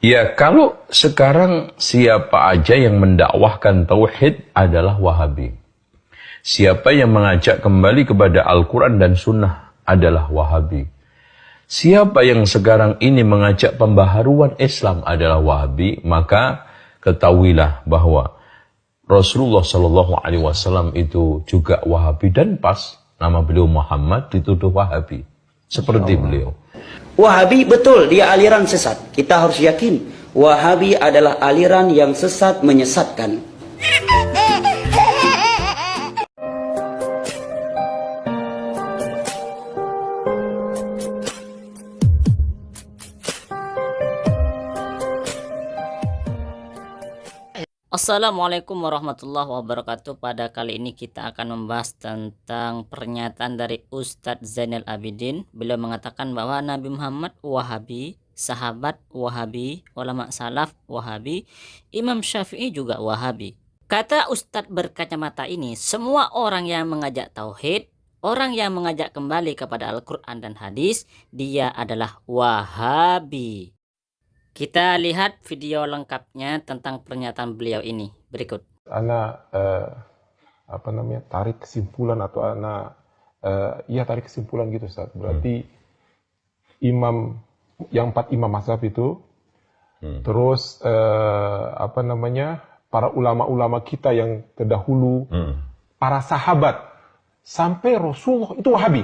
Ya, kalau sekarang siapa aja yang mendakwahkan tauhid adalah Wahabi. Siapa yang mengajak kembali kepada Al-Quran dan Sunnah adalah Wahabi. Siapa yang sekarang ini mengajak pembaharuan Islam adalah Wahabi, maka ketahuilah bahwa Rasulullah Shallallahu Alaihi Wasallam itu juga Wahabi, dan pas nama beliau Muhammad dituduh Wahabi seperti beliau. Wahabi betul, dia aliran sesat. Kita harus yakin Wahabi adalah aliran yang sesat menyesatkan. Assalamualaikum warahmatullahi wabarakatuh. Pada kali ini kita akan membahas tentang pernyataan dari Ustadz Zainal Abidin. Beliau mengatakan bahwa Nabi Muhammad Wahabi, sahabat Wahabi, ulama salaf Wahabi, Imam Syafi'i juga Wahabi. Kata Ustadz berkacamata ini, semua orang yang mengajak tauhid, orang yang mengajak kembali kepada Al-Quran dan hadis, dia adalah Wahabi. Kita lihat video lengkapnya tentang pernyataan beliau ini berikut. Ana tarik kesimpulan atau tarik kesimpulan gitu, Ustaz. Berarti empat imam mazhab itu, terus para ulama-ulama kita yang terdahulu, para sahabat sampai Rasulullah itu Wahabi.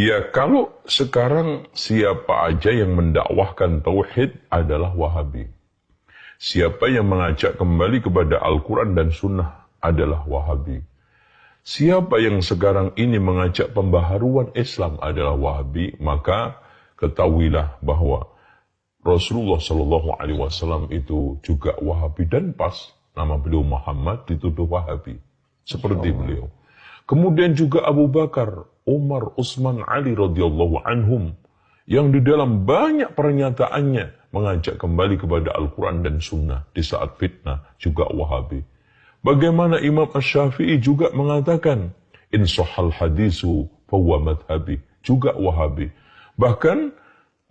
Ya, kalau sekarang siapa aja yang mendakwahkan tauhid adalah Wahabi. Siapa yang mengajak kembali kepada Al-Quran dan Sunnah adalah Wahabi. Siapa yang sekarang ini mengajak pembaharuan Islam adalah Wahabi, maka ketahuilah bahwa Rasulullah Shallallahu Alaihi Wasallam itu juga Wahabi, dan pas nama beliau Muhammad dituduh Wahabi seperti beliau. Kemudian juga Abu Bakar, Umar, Utsman, Ali radhiyallahu anhum yang di dalam banyak pernyataannya mengajak kembali kepada Al-Quran dan Sunnah di saat fitnah juga Wahabi. Bagaimana Imam Asy-Syafi'i juga mengatakan in sahal hadisu fahuwa madhabi, juga Wahabi. Bahkan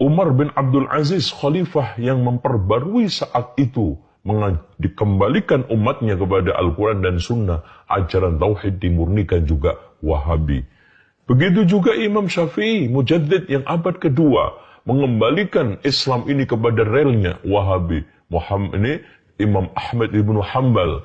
Umar bin Abdul Aziz khalifah yang memperbarui saat itu dikembalikan umatnya kepada Al-Quran dan Sunnah, ajaran tauhid dimurnikan juga Wahabi. Begitu juga Imam Syafi'i, mujaddid yang abad kedua, mengembalikan Islam ini kepada relnya Wahabi. Muhammad ini Imam Ahmad ibnu Hanbal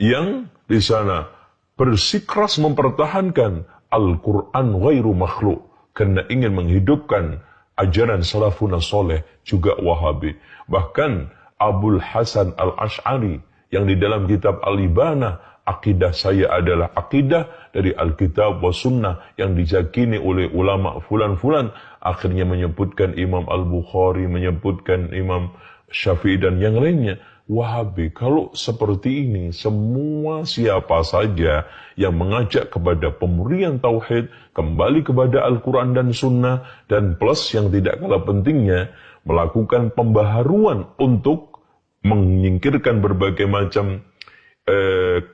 yang di sana bersikeras mempertahankan Al-Quran ghairu makhluk karena ingin menghidupkan ajaran salafun soleh, juga Wahabi. Bahkan Abul Hasan Al-Ash'ari yang di dalam kitab Al-Ibana, akidah saya adalah akidah dari Alkitab wa Sunnah yang diyakini oleh ulama fulan-fulan, akhirnya menyebutkan Imam Al-Bukhari, menyebutkan Imam Syafi'i dan yang lainnya, Wahabi. Kalau seperti ini, semua siapa saja yang mengajak kepada pemurnian tauhid, kembali kepada Al-Quran dan Sunnah, dan plus yang tidak kalah pentingnya, melakukan pembaharuan untuk menyingkirkan berbagai macam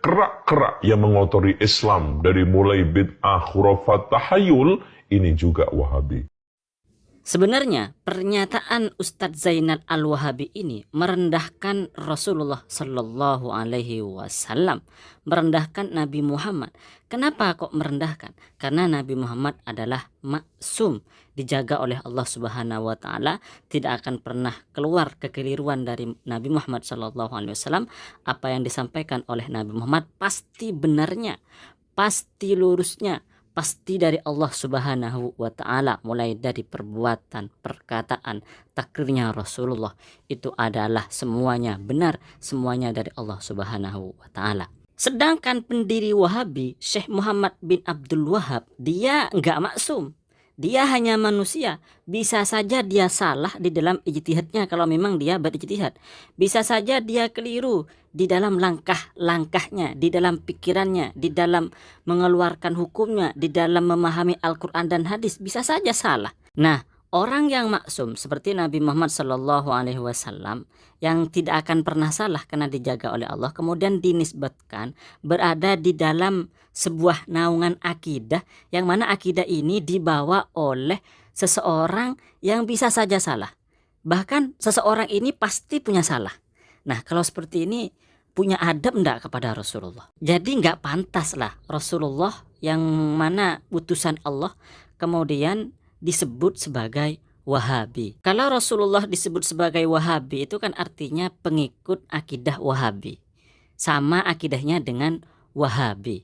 kerak-kerak yang mengotori Islam, dari mulai bid'ah, khurafat, tahayul, ini juga Wahabi. Sebenarnya pernyataan Ustadz Zainal Al-Wahabi ini merendahkan Rasulullah Sallallahu Alaihi Wasallam, merendahkan Nabi Muhammad. Kenapa kok merendahkan? Karena Nabi Muhammad adalah maksum, dijaga oleh Allah Subhanahu Wa Taala, tidak akan pernah keluar kekeliruan dari Nabi Muhammad Sallallahu Alaihi Wasallam. Apa yang disampaikan oleh Nabi Muhammad pasti benarnya, pasti lurusnya, pasti dari Allah Subhanahu wa Ta'ala, mulai dari perbuatan, perkataan, takrirnya Rasulullah, itu adalah semuanya benar, semuanya dari Allah Subhanahu wa Ta'ala. Sedangkan pendiri Wahabi, Syekh Muhammad bin Abdul Wahab, dia enggak maksum. Dia hanya manusia, bisa saja dia salah di dalam ijtihadnya kalau memang dia berijtihad. Bisa saja dia keliru di dalam langkah-langkahnya, di dalam pikirannya, di dalam mengeluarkan hukumnya, di dalam memahami Al-Quran dan hadis, bisa saja salah. Nah, orang yang maksum seperti Nabi Muhammad Sallallahu Alaihi Wasallam yang tidak akan pernah salah karena dijaga oleh Allah, kemudian dinisbatkan berada di dalam sebuah naungan akidah, yang mana akidah ini dibawa oleh seseorang yang bisa saja salah. Bahkan seseorang ini pasti punya salah. Nah, kalau seperti ini punya adab enggak kepada Rasulullah? Jadi enggak pantas lah Rasulullah yang mana utusan Allah kemudian disebut sebagai Wahabi. Kalau Rasulullah disebut sebagai Wahabi itu kan artinya pengikut akidah Wahabi. Sama akidahnya dengan Wahabi.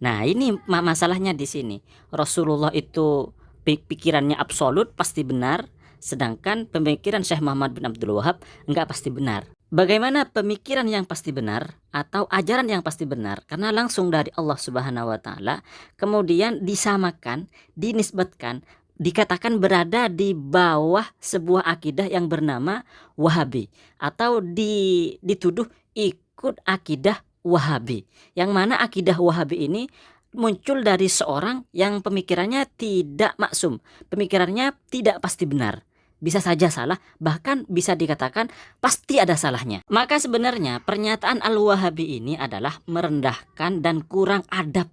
Nah, ini masalahnya di sini. Rasulullah itu pikirannya absolut pasti benar, sedangkan pemikiran Syekh Muhammad bin Abdul Wahab enggak pasti benar. Bagaimana pemikiran yang pasti benar atau ajaran yang pasti benar? Karena langsung dari Allah Subhanahu wa taala, kemudian disamakan, dinisbatkan, dikatakan berada di bawah sebuah akidah yang bernama Wahabi atau dituduh ikut akidah Wahabi. Yang mana akidah Wahabi ini muncul dari seorang yang pemikirannya tidak maksum, pemikirannya tidak pasti benar. Bisa saja salah, bahkan bisa dikatakan pasti ada salahnya. Maka sebenarnya pernyataan Al-Wahabi ini adalah merendahkan dan kurang adab,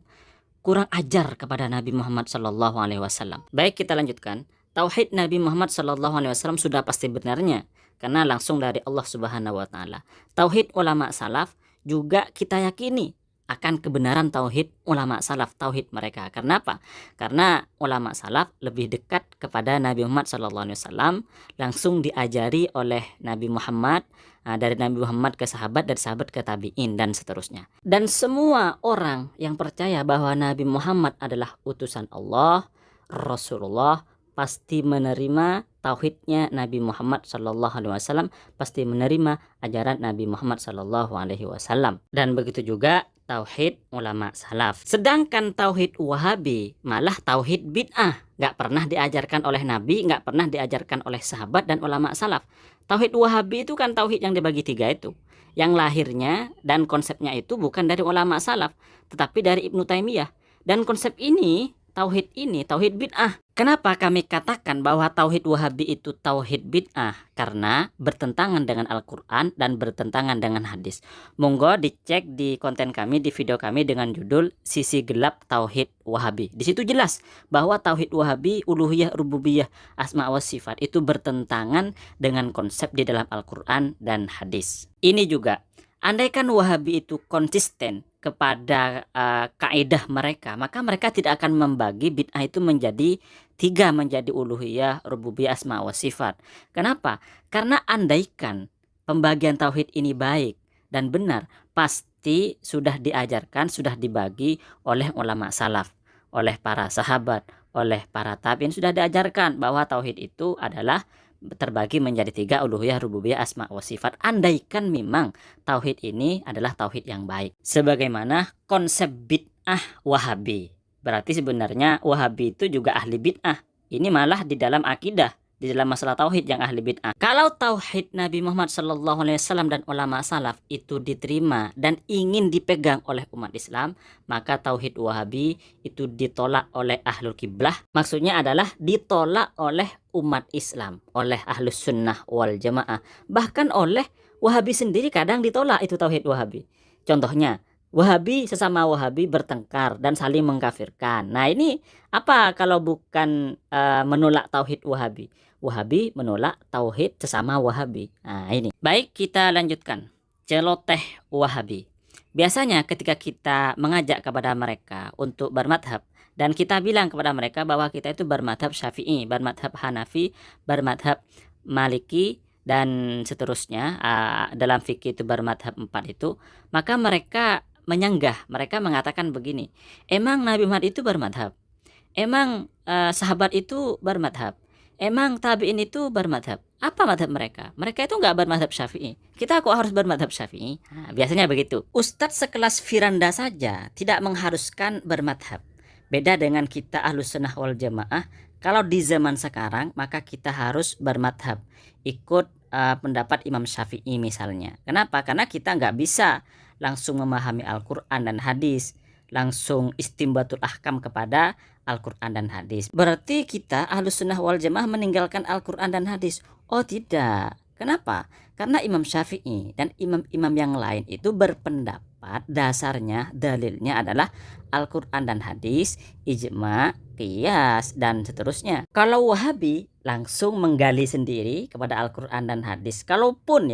kurang ajar kepada Nabi Muhammad SAW. Baik, kita lanjutkan. Tauhid Nabi Muhammad SAW sudah pasti benarnya, karena langsung dari Allah Subhanahu wa taala. Tauhid ulama salaf juga kita yakini akan kebenaran tauhid ulama salaf, tauhid mereka. Karena apa? Karena ulama salaf lebih dekat kepada Nabi Muhammad SAW, langsung diajari oleh Nabi Muhammad, dari Nabi Muhammad ke sahabat, dari sahabat ke tabi'in, dan seterusnya. Dan semua orang yang percaya bahwa Nabi Muhammad adalah utusan Allah, Rasulullah, pasti menerima tauhidnya Nabi Muhammad SAW, pasti menerima ajaran Nabi Muhammad SAW. Dan begitu juga tauhid ulama salaf. Sedangkan tauhid Wahabi malah tauhid bid'ah, nggak pernah diajarkan oleh Nabi, nggak pernah diajarkan oleh sahabat dan ulama salaf. Tauhid Wahabi itu kan tauhid yang dibagi tiga itu, yang lahirnya dan konsepnya itu bukan dari ulama salaf, tetapi dari Ibnu Taimiyah. Dan konsep ini, tauhid bid'ah. Kenapa kami katakan bahwa tauhid Wahabi itu tauhid bid'ah? Karena bertentangan dengan Al-Quran dan bertentangan dengan hadis. Monggo dicek di konten kami, di video kami dengan judul Sisi Gelap Tauhid Wahabi. Di situ jelas bahwa tauhid Wahabi, uluhiyah, rububiyah, asma wa sifat itu bertentangan dengan konsep di dalam Al-Quran dan hadis. Ini juga, andaikan Wahabi itu konsisten kepada kaidah mereka, maka mereka tidak akan membagi bid'ah itu menjadi tiga, menjadi uluhiyah, rububiyah, asma wa sifat. Kenapa? Karena andaikan pembagian tauhid ini baik dan benar, pasti sudah diajarkan, sudah dibagi oleh ulama salaf, oleh para sahabat, oleh para tabi'in, sudah diajarkan bahwa tauhid itu adalah terbagi menjadi tiga, uluhiyah, rububiyah, asma wa sifat. Andaikan memang tauhid ini adalah tauhid yang baik, sebagaimana konsep bid'ah Wahabi. Berarti sebenarnya Wahabi itu juga ahli bid'ah. Ini malah di dalam akidah, di dalam masalah tauhid yang ahli bid'ah. Kalau tauhid Nabi Muhammad SAW dan ulama salaf itu diterima dan ingin dipegang oleh umat Islam, maka tauhid Wahabi itu ditolak oleh ahlul kiblah. Maksudnya adalah ditolak oleh umat Islam, oleh ahlus sunnah wal jamaah. Bahkan oleh Wahabi sendiri kadang ditolak itu tauhid Wahabi. Contohnya, Wahabi sesama Wahabi bertengkar dan saling mengkafirkan. Nah, ini apa kalau bukan menolak tauhid Wahabi? Wahabi menolak tauhid sesama Wahabi. Nah, ini. Baik, kita lanjutkan. Celoteh Wahabi. Biasanya ketika kita mengajak kepada mereka untuk bermadhab, dan kita bilang kepada mereka bahwa kita itu bermadhab Syafi'i, bermadhab Hanafi, bermadhab Maliki, dan seterusnya, dalam fikih itu bermadhab 4 itu, maka mereka menyanggah, mereka mengatakan begini, emang Nabi Muhammad itu bermadhab, emang sahabat itu bermadhab, emang tabi'in itu bermadhab. Apa madhab mereka? Mereka itu nggak bermadhab Syafi'i, kita kok harus bermadhab Syafi'i? Nah, biasanya begitu. Ustadz sekelas Firanda saja tidak mengharuskan bermadhab. Beda dengan kita Ahlus Sunnah wal Jamaah. Kalau di zaman sekarang maka kita harus bermadhab, ikut pendapat Imam Syafi'i misalnya. Kenapa? Karena kita nggak bisa langsung memahami Al-Quran dan hadis, langsung istimbatul ahkam kepada Al-Quran dan hadis. Berarti kita Ahlus Sunnah wal Jamaah meninggalkan Al-Quran dan hadis? Oh tidak. Kenapa? Karena Imam Syafi'i dan imam-imam yang lain itu berpendapat dasarnya, dalilnya adalah Al-Quran dan hadis, ijma, qiyas, dan seterusnya. Kalau Wahabi langsung menggali sendiri kepada Al-Quran dan hadis. Kalaupun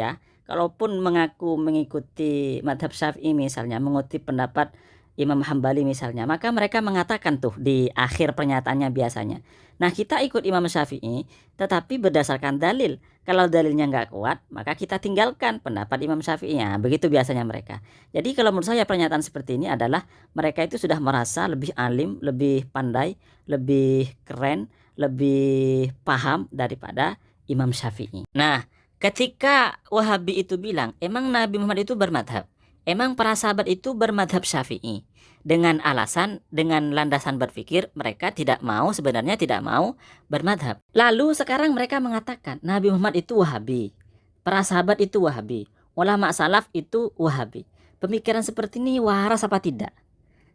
mengaku mengikuti madhab Syafi'i misalnya, mengikuti pendapat Imam Hambali misalnya, maka mereka mengatakan tuh di akhir pernyataannya biasanya, nah kita ikut Imam Syafi'i tetapi berdasarkan dalil. Kalau dalilnya nggak kuat, maka kita tinggalkan pendapat Imam Syafi'i. Ya, begitu biasanya mereka. Jadi kalau menurut saya pernyataan seperti ini adalah mereka itu sudah merasa lebih alim, lebih pandai, lebih keren, lebih paham daripada Imam Syafi'i. Nah, ketika Wahabi itu bilang, emang Nabi Muhammad itu bermadhab, emang para sahabat itu bermadhab Syafi'i, dengan alasan, dengan landasan berpikir mereka sebenarnya tidak mau bermadhab. Lalu sekarang mereka mengatakan Nabi Muhammad itu Wahabi, para sahabat itu Wahabi, ulama salaf itu Wahabi. Pemikiran seperti ini waras apa tidak?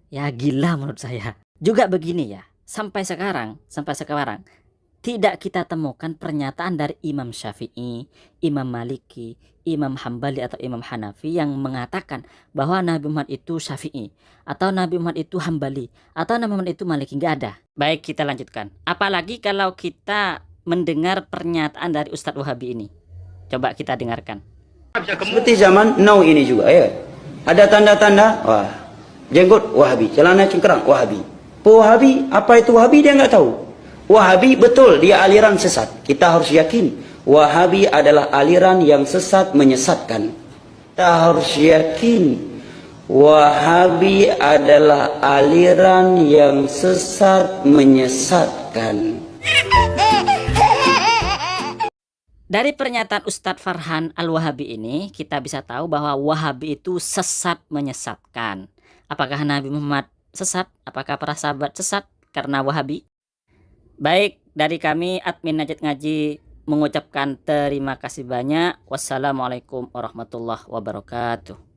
Ya gila menurut saya. Juga begini ya, sampai sekarang tidak kita temukan pernyataan dari Imam Syafi'i, Imam Maliki, Imam Hambali atau Imam Hanafi yang mengatakan bahwa Nabi Muhammad itu Syafi'i, atau Nabi Muhammad itu Hambali, atau Nabi Muhammad itu Maliki. Nggak ada. Baik, kita lanjutkan. Apalagi kalau kita mendengar pernyataan dari Ustadz Wahabi ini. Coba kita dengarkan. Seperti zaman now ini juga ya. Ada tanda-tanda, wah, jenggot Wahabi, celana cingkrang Wahabi. Wahabi, apa itu Wahabi dia nggak tahu. Wahabi betul dia aliran sesat. Kita harus yakin Wahabi adalah aliran yang sesat menyesatkan. Kita harus yakin Wahabi adalah aliran yang sesat menyesatkan. Dari pernyataan Ustadz Farhan Al-Wahabi ini kita bisa tahu bahwa Wahabi itu sesat menyesatkan. Apakah Nabi Muhammad sesat? Apakah para sahabat sesat karena Wahabi? Baik, dari kami admin Najat Ngaji mengucapkan terima kasih banyak. Wassalamualaikum warahmatullahi wabarakatuh.